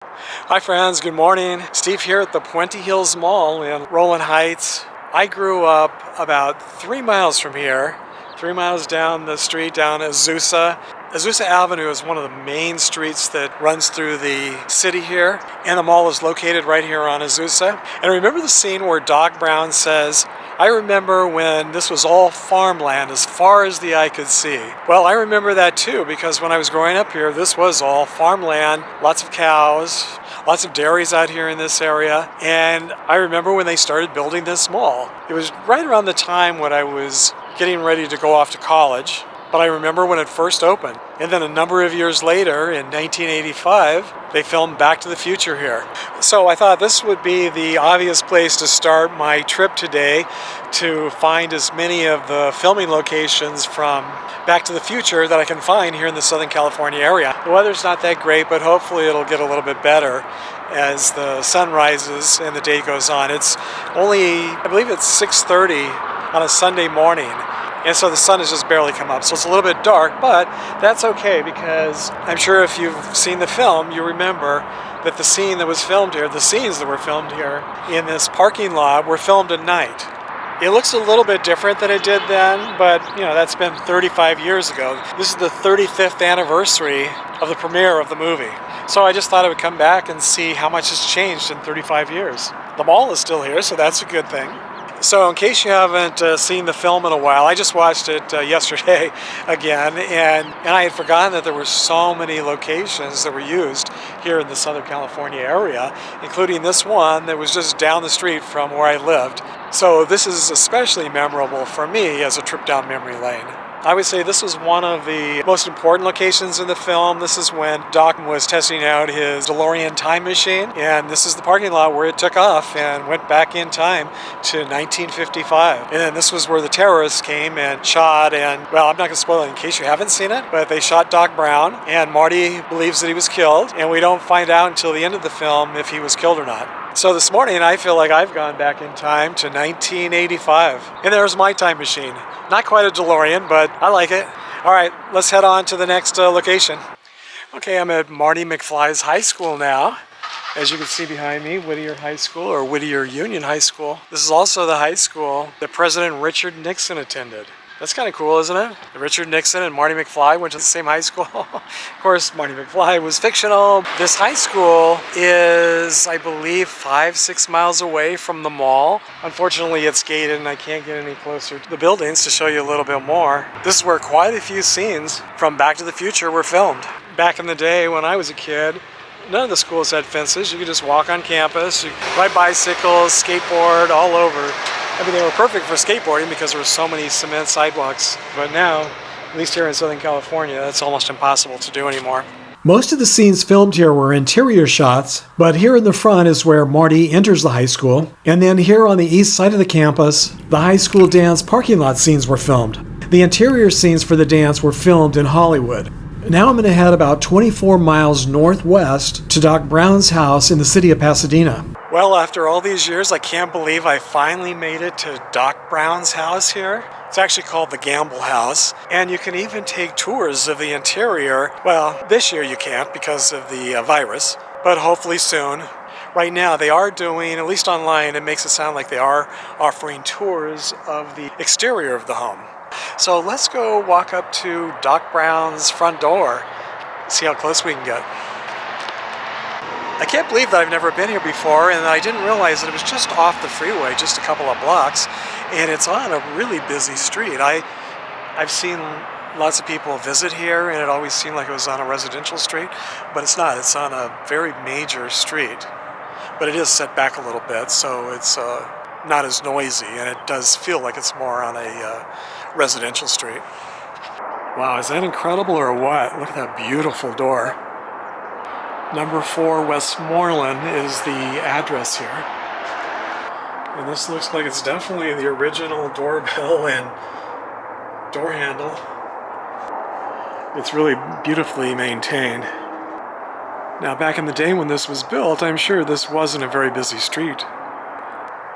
Hi friends, good morning. Steve here at the Puente Hills Mall in Rowland Heights. I grew up about 3 miles from here, 3 miles down the street down Azusa. Azusa Avenue is one of the main streets that runs through the city here, and the mall is located right here on Azusa. And remember the scene where Doc Brown says, "I remember when this was all farmland as far as the eye could see." Well, I remember that too, because when I was growing up here, this was all farmland, lots of cows, lots of dairies out here in this area. And I remember when they started building this mall. It was right around the time when I was getting ready to go off to college. But I remember when it first opened. And then a number of years later, in 1985, they filmed Back to the Future here. So I thought this would be the obvious place to start my trip today, to find as many of the filming locations from Back to the Future that I can find here in the Southern California area. The weather's not that great, but hopefully it'll get a little bit better as the sun rises and the day goes on. It's only, I believe it's 6:30 on a Sunday morning. And so the sun has just barely come up. So it's a little bit dark, but that's okay, because I'm sure if you've seen the film, you remember that the scene that was filmed here, the scenes that were filmed here in this parking lot were filmed at night. It looks a little bit different than it did then, but that's been 35 years ago. This is the 35th anniversary of the premiere of the movie. So I just thought I would come back and see how much has changed in 35 years. The mall is still here, so that's a good thing. So in case you haven't seen the film in a while, I just watched it yesterday again, and I had forgotten that there were so many locations that were used here in the Southern California area, including this one that was just down the street from where I lived. So this is especially memorable for me as a trip down memory lane. I would say this was one of the most important locations in the film. This is when Doc was testing out his DeLorean time machine, and this is the parking lot where it took off and went back in time to 1955. And then this was where the terrorists came and shot, and, well, I'm not going to spoil it in case you haven't seen it, but they shot Doc Brown, and Marty believes that he was killed, and we don't find out until the end of the film if he was killed or not. So this morning I feel like I've gone back in time to 1985. And there's my time machine. Not quite a DeLorean, but I like it. All right, let's head on to the next location. Okay, I'm at Marty McFly's high school now. As you can see behind me, Whittier High School, or Whittier Union High School. This is also the high school that President Richard Nixon attended. That's kind of cool, isn't it? Richard Nixon and Marty McFly went to the same high school. Of course, Marty McFly was fictional. This high school is, I believe, 5-6 miles away from the mall. Unfortunately, it's gated and I can't get any closer to the buildings to show you a little bit more. This is where quite a few scenes from Back to the Future were filmed. Back in the day when I was a kid, none of the schools had fences. You could just walk on campus, you could ride bicycles, skateboard, all over. I mean, they were perfect for skateboarding because there were so many cement sidewalks. But now, at least here in Southern California, that's almost impossible to do anymore. Most of the scenes filmed here were interior shots, but here in the front is where Marty enters the high school. And then here on the east side of the campus, the high school dance parking lot scenes were filmed. The interior scenes for the dance were filmed in Hollywood. Now I'm going to head about 24 miles northwest to Doc Brown's house in the city of Pasadena. Well, after all these years, I can't believe I finally made it to Doc Brown's house here. It's actually called the Gamble House, and you can even take tours of the interior. Well, this year you can't because of the virus, but hopefully soon. Right now they are doing, at least online, it makes it sound like they are offering tours of the exterior of the home. So let's go walk up to Doc Brown's front door, see how close we can get. I can't believe that I've never been here before, and I didn't realize that it was just off the freeway, just a couple of blocks, and it's on a really busy street. I've seen lots of people visit here, and it always seemed like it was on a residential street, but it's not. It's on a very major street, but it is set back a little bit, so it's not as noisy, and it does feel like it's more on a residential street. Wow, is that incredible or what? Look at that beautiful door. Number 4 Westmoreland is the address here. And this looks like it's definitely the original doorbell and door handle. It's really beautifully maintained. Now, back in the day when this was built, I'm sure this wasn't a very busy street.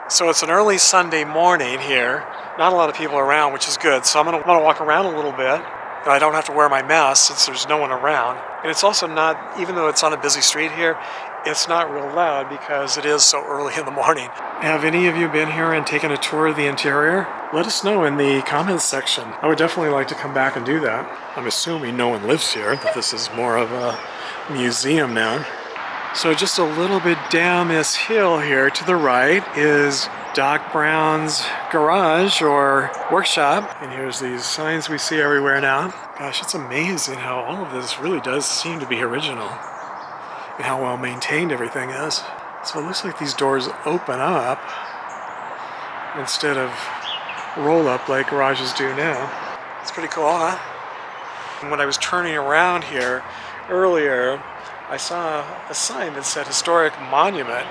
So it's an early Sunday morning here. Not a lot of people around, which is good. So I'm going to walk around a little bit. And I don't have to wear my mask since there's no one around. And it's also not, even though it's on a busy street here, it's not real loud because it is so early in the morning. Have any of you been here and taken a tour of the interior? Let us know in the comments section. I would definitely like to come back and do that. I'm assuming no one lives here, that this is more of a museum now. So just a little bit down this hill here to the right is Doc Brown's garage or workshop. And here's these signs we see everywhere now. Gosh, it's amazing how all of this really does seem to be original and how well maintained everything is. So it looks like these doors open up instead of roll up like garages do now. It's pretty cool, huh? And when I was turning around here earlier, I saw a sign that said Historic Monument.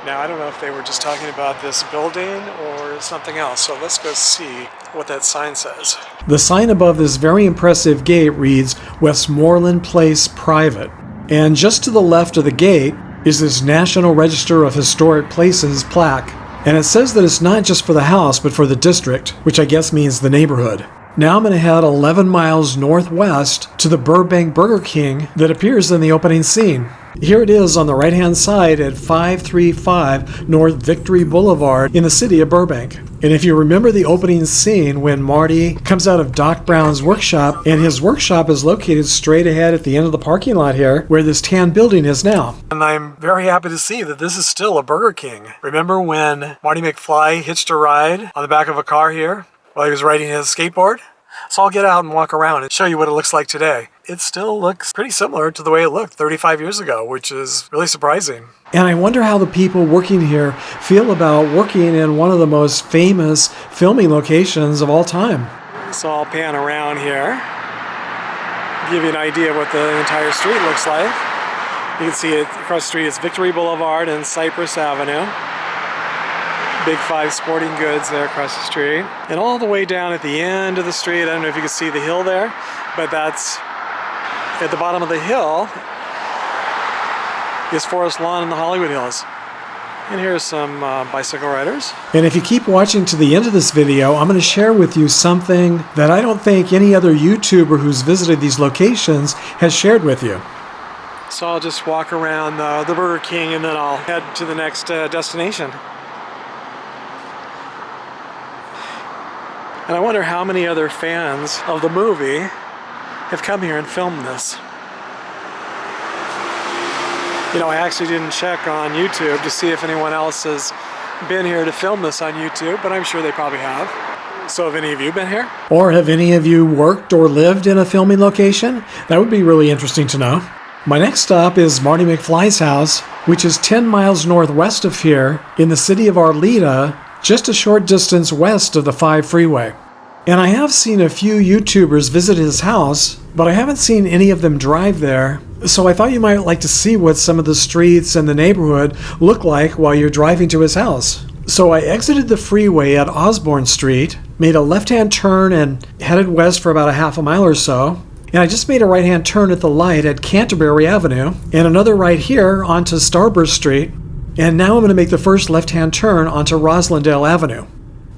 Now, I don't know if they were just talking about this building or something else, so let's go see what that sign says. The sign above this very impressive gate reads Westmoreland Place Private. And just to the left of the gate is this National Register of Historic Places plaque. And it says that it's not just for the house, but for the district, which I guess means the neighborhood. Now I'm going to head 11 miles northwest to the Burbank Burger King that appears in the opening scene. Here it is on the right-hand side at 535 North Victory Boulevard in the city of Burbank. And if you remember the opening scene when Marty comes out of Doc Brown's workshop, and his workshop is located straight ahead at the end of the parking lot here where this tan building is now. And I'm very happy to see that this is still a Burger King. Remember when Marty McFly hitched a ride on the back of a car here while he was riding his skateboard? So I'll get out and walk around and show you what it looks like today. It still looks pretty similar to the way it looked 35 years ago, which is really surprising. And I wonder how the people working here feel about working in one of the most famous filming locations of all time. So I'll pan around here, give you an idea of what the entire street looks like. You can see it across the street. It's Victory Boulevard and Cypress Avenue. Big Five Sporting Goods there across the street. And all the way down at the end of the street, I don't know if you can see the hill there, but that's at the bottom of the hill is Forest Lawn and the Hollywood Hills. And here's some bicycle riders. And if you keep watching to the end of this video, I'm going to share with you something that I don't think any other YouTuber who's visited these locations has shared with you. So I'll just walk around the Burger King and then I'll head to the next destination. And I wonder how many other fans of the movie have come here and filmed this. You know, I actually didn't check on YouTube to see if anyone else has been here to film this on YouTube, but I'm sure they probably have. So have any of you been here? Or have any of you worked or lived in a filming location? That would be really interesting to know. My next stop is Marty McFly's house, which is 10 miles northwest of here in the city of Arleta, just a short distance west of the 5 freeway. And I have seen a few YouTubers visit his house, but I haven't seen any of them drive there. So I thought you might like to see what some of the streets and the neighborhood look like while you're driving to his house. So I exited the freeway at Osborne Street, made a left-hand turn and headed west for about a half a mile or so. And I just made a right-hand turn at the light at Canterbury Avenue and another right here onto Starburst Street. And now I'm going to make the first left-hand turn onto Roslindale Avenue.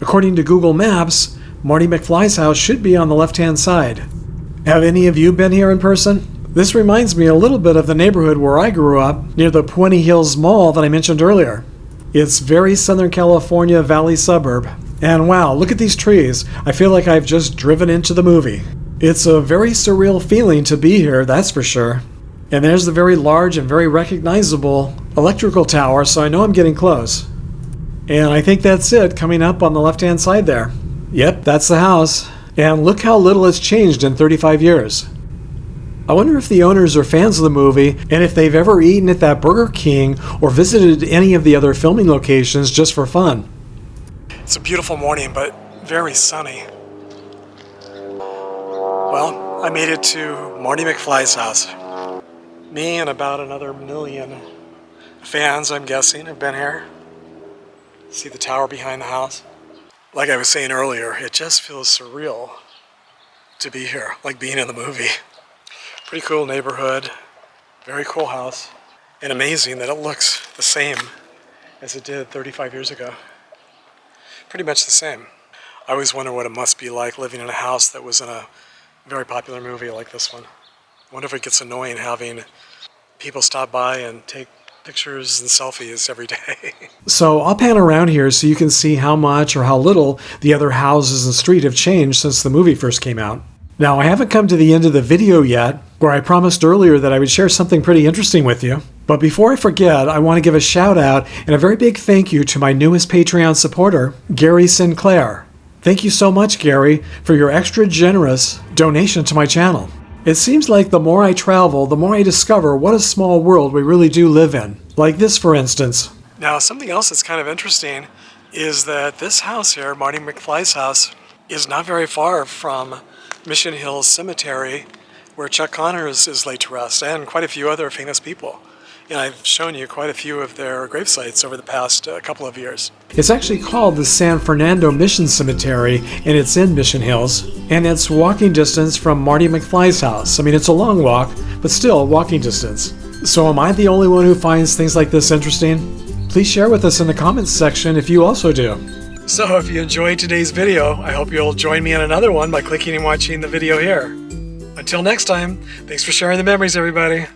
According to Google Maps, Marty McFly's house should be on the left-hand side. Have any of you been here in person? This reminds me a little bit of the neighborhood where I grew up, near the Puente Hills Mall that I mentioned earlier. It's very Southern California Valley suburb. And wow, look at these trees. I feel like I've just driven into the movie. It's a very surreal feeling to be here, that's for sure. And there's the very large and very recognizable electrical tower, so I know I'm getting close. And I think that's it coming up on the left-hand side there. Yep, that's the house. And look how little has changed in 35 years. I wonder if the owners are fans of the movie and if they've ever eaten at that Burger King or visited any of the other filming locations just for fun. It's a beautiful morning, but very sunny. Well, I made it to Marty McFly's house. Me and about another 1 million fans, I'm guessing, have been here. See the tower behind the house? Like I was saying earlier, it just feels surreal to be here, like being in the movie. Pretty cool neighborhood, very cool house, and amazing that it looks the same as it did 35 years ago. Pretty much the same. I always wonder what it must be like living in a house that was in a very popular movie like this one. I wonder if it gets annoying having people stop by and take pictures and selfies every day. So I'll pan around here so you can see how much or how little the other houses in the street have changed since the movie first came out. Now, I haven't come to the end of the video yet, where I promised earlier that I would share something pretty interesting with you. But before I forget, I want to give a shout out and a very big thank you to my newest Patreon supporter, Gary Sinclair. Thank you so much, Gary, for your extra generous donation to my channel. It seems like the more I travel, the more I discover what a small world we really do live in. Like this, for instance. Now, something else that's kind of interesting is that this house here, Marty McFly's house, is not very far from Mission Hills Cemetery, where Chuck Connors is laid to rest, and quite a few other famous people. And I've shown you quite a few of their grave sites over the past couple of years. It's actually called the San Fernando Mission Cemetery, and it's in Mission Hills. And it's walking distance from Marty McFly's house. I mean, it's a long walk, but still walking distance. So am I the only one who finds things like this interesting? Please share with us in the comments section if you also do. So if you enjoyed today's video, I hope you'll join me in another one by clicking and watching the video here. Until next time, thanks for sharing the memories, everybody.